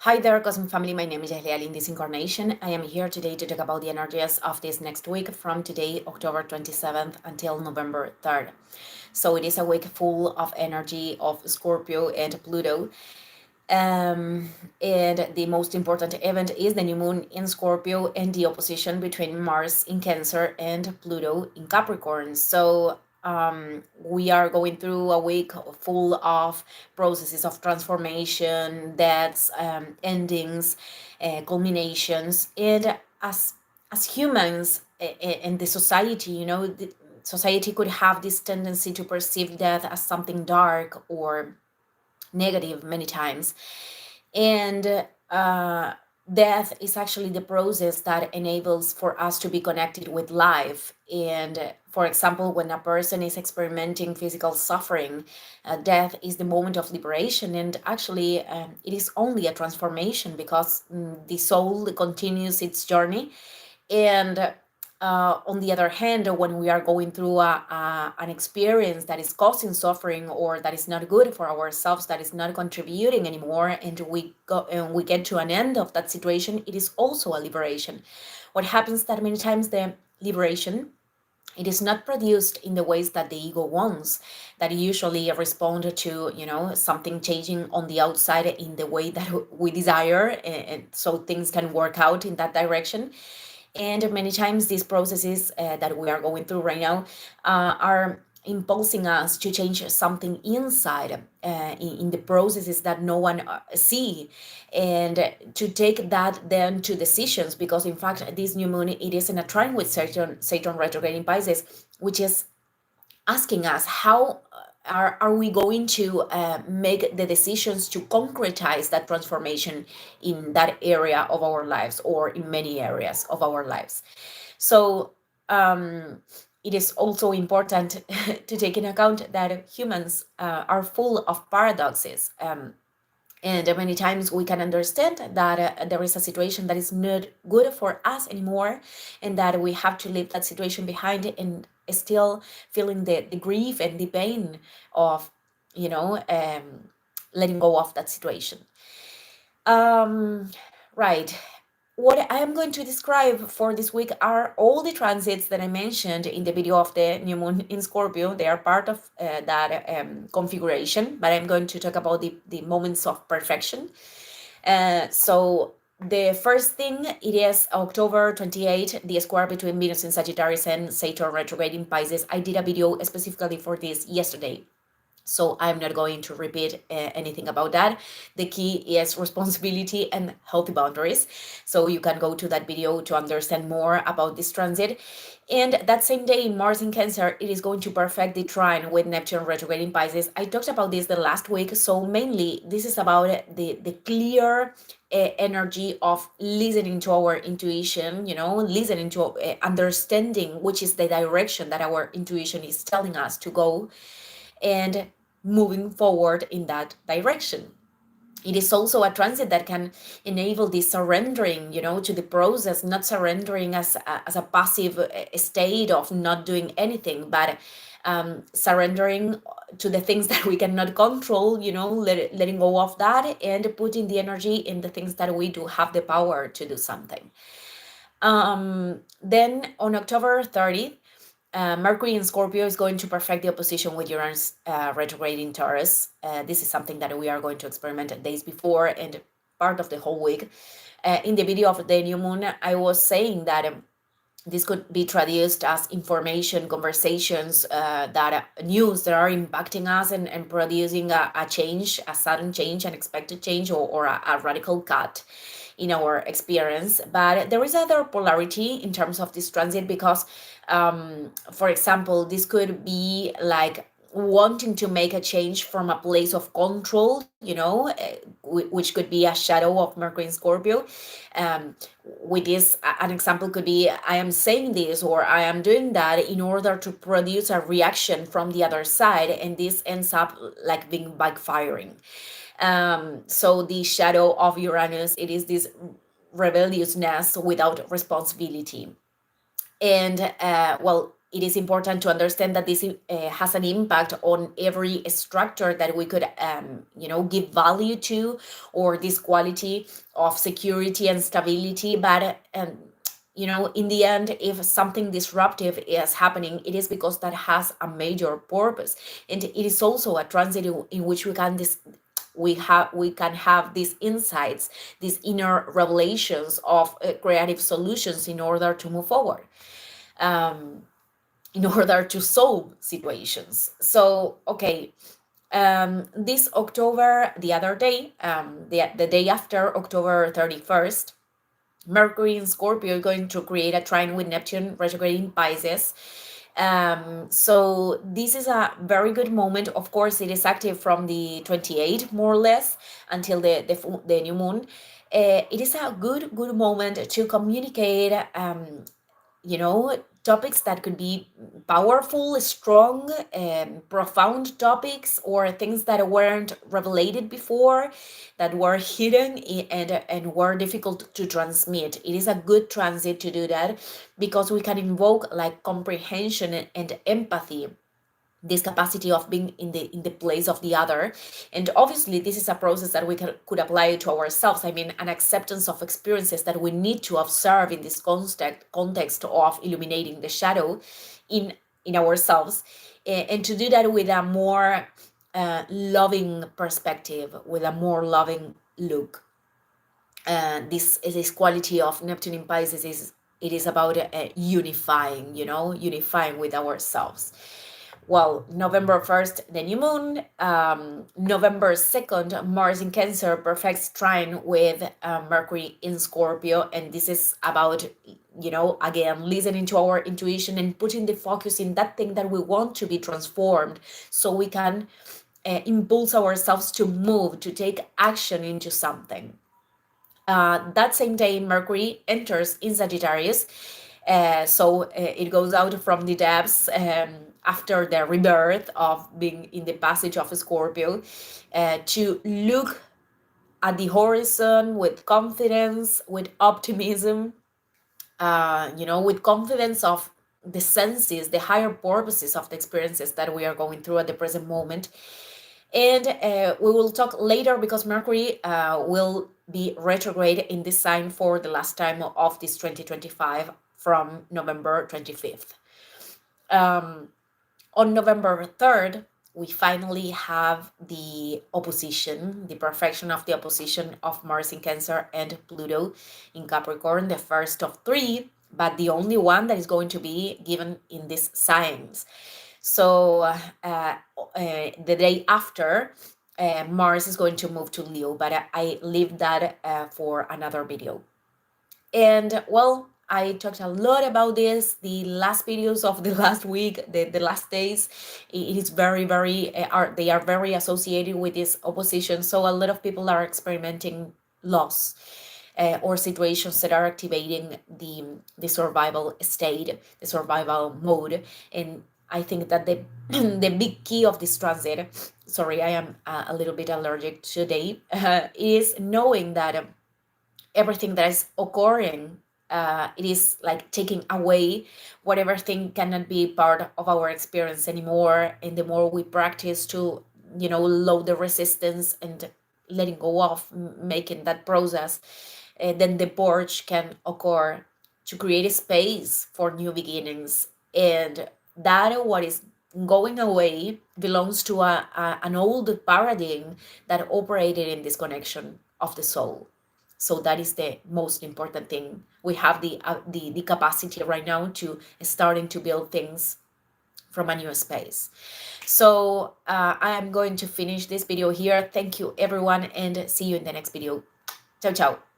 Hi there, Cosmic Family. My name is Jahlia in this incarnation. I am here today to talk about the energies of this next week from today, October 27th, until November 3rd. So it is a week full of energy of Scorpio and Pluto. Um, and the most important event is the new moon in Scorpio and the opposition between Mars in Cancer and Pluto in Capricorn. So we are going through a week full of processes of transformation, deaths, endings, culminations, and as humans in the society, the society could have this tendency to perceive death as something dark or negative many times. And death is actually the process that enables for us to be connected with life. And for example, when a person is experimenting physical suffering, death is the moment of liberation. And actually, it is only a transformation because the soul continues its journey. And on the other hand, when we are going through an experience that is causing suffering or that is not good for ourselves, that is not contributing anymore, and we get to an end of that situation, it is also a liberation. What happens that many times the liberation, it is not produced in the ways that the ego wants, that usually respond to something changing on the outside in the way that we desire, and so things can work out in that direction. And many times these processes that we are going through right now are impulsing us to change something inside, in the processes that no one see, and to take that then to decisions, because in fact this new moon, it is in a trine with Saturn retrograde in Pisces, which is asking us how are we going to make the decisions to concretize that transformation in that area of our lives or in many areas of our lives. So it is also important to take in account that humans are full of paradoxes. And many times we can understand that there is a situation that is not good for us anymore, and that we have to leave that situation behind and still feeling the grief and the pain of, letting go of that situation. Um, right. What I am going to describe for this week are all the transits that I mentioned in the video of the new moon in Scorpio. They are part of that configuration, but I'm going to talk about the moments of perfection. So the first thing, it is October 28th, the square between Venus in Sagittarius and Saturn retrograde in Pisces. I did a video specifically for this yesterday, so I'm not going to repeat anything about that. The key is responsibility and healthy boundaries. So you can go to that video to understand more about this transit. And that same day, Mars in Cancer, it is going to perfect the trine with Neptune retrograde in Pisces. I talked about this the last week. So mainly, this is about the clear energy of listening to our intuition, listening to understanding which is the direction that our intuition is telling us to go, and moving forward in that direction. It is also a transit that can enable this surrendering, to the process, not surrendering as a passive state of not doing anything, but surrendering to the things that we cannot control, letting go of that and putting the energy in the things that we do have the power to do something. Then on October 30th, Mercury in Scorpio is going to perfect the opposition with Uranus retrograde in Taurus. This is something that we are going to experiment days before and part of the whole week. In the video of the new moon, I was saying that this could be traduced as information, conversations, news that are impacting us and producing a change, a sudden change, an expected change, or a radical cut in our experience. But there is other polarity in terms of this transit because, for example, this could be like wanting to make a change from a place of control, which could be a shadow of Mercury in Scorpio. Um, with this, an example could be I am saying this or I am doing that in order to produce a reaction from the other side, and this ends up like being backfiring. So the shadow of Uranus, it is this rebelliousness without responsibility. And well, it is important to understand that this has an impact on every structure that we could, give value to, or this quality of security and stability. But, in the end, if something disruptive is happening, it is because that has a major purpose. And it is also a transit in which we can have these insights, these inner revelations of creative solutions in order to move forward. In order to solve situations. So, okay, this October, the other day, the day after October 31st, Mercury in Scorpio is going to create a trine with Neptune retrograde in Pisces. So this is a very good moment. Of course, it is active from the 28th, more or less, until the new moon. It is a good moment to communicate, topics that could be powerful, strong, profound topics, or things that weren't revelated before, that were hidden and were difficult to transmit. It is a good transit to do that, because we can invoke like comprehension and empathy, this capacity of being in the place of the other. And obviously this is a process that we could apply to ourselves. I mean, an acceptance of experiences that we need to observe in this context of illuminating the shadow in ourselves, and to do that with a more loving perspective, with a more loving look. This quality of Neptune in Pisces is about unifying, unifying with ourselves. Well, November 1st, the new moon. November 2nd, Mars in Cancer perfects trine with Mercury in Scorpio. And this is about, again, listening to our intuition and putting the focus in that thing that we want to be transformed, so we can impulse ourselves to move, to take action into something. That same day, Mercury enters in Sagittarius. So it goes out from the depths, after the rebirth of being in the passage of Scorpio, to look at the horizon with confidence, with optimism, with confidence of the senses, the higher purposes of the experiences that we are going through at the present moment. And we will talk later, because Mercury will be retrograde in this sign for the last time of this 2025, from November 25th. On November 3rd, we finally have the opposition, the perfection of the opposition of Mars in Cancer and Pluto in Capricorn, the first of three, but the only one that is going to be given in these signs. So the day after, Mars is going to move to Leo, but I leave that for another video. And well, I talked a lot about this, the last videos of the last week, the last days. It is very, they are very associated with this opposition. So a lot of people are experimenting loss, or situations that are activating the survival state, the survival mode. And I think that the the big key of this transit, sorry, I am a little bit allergic today, is knowing that everything that is occurring, it is like taking away whatever thing cannot be part of our experience anymore. And the more we practice to, load the resistance and letting go of making that process, then the purge can occur to create a space for new beginnings. And that what is going away belongs to an old paradigm that operated in this connection of the soul. So that is the most important thing. We have the capacity right now to starting to build things from a new space. So I am going to finish this video here. Thank you everyone, and see you in the next video. Ciao, ciao.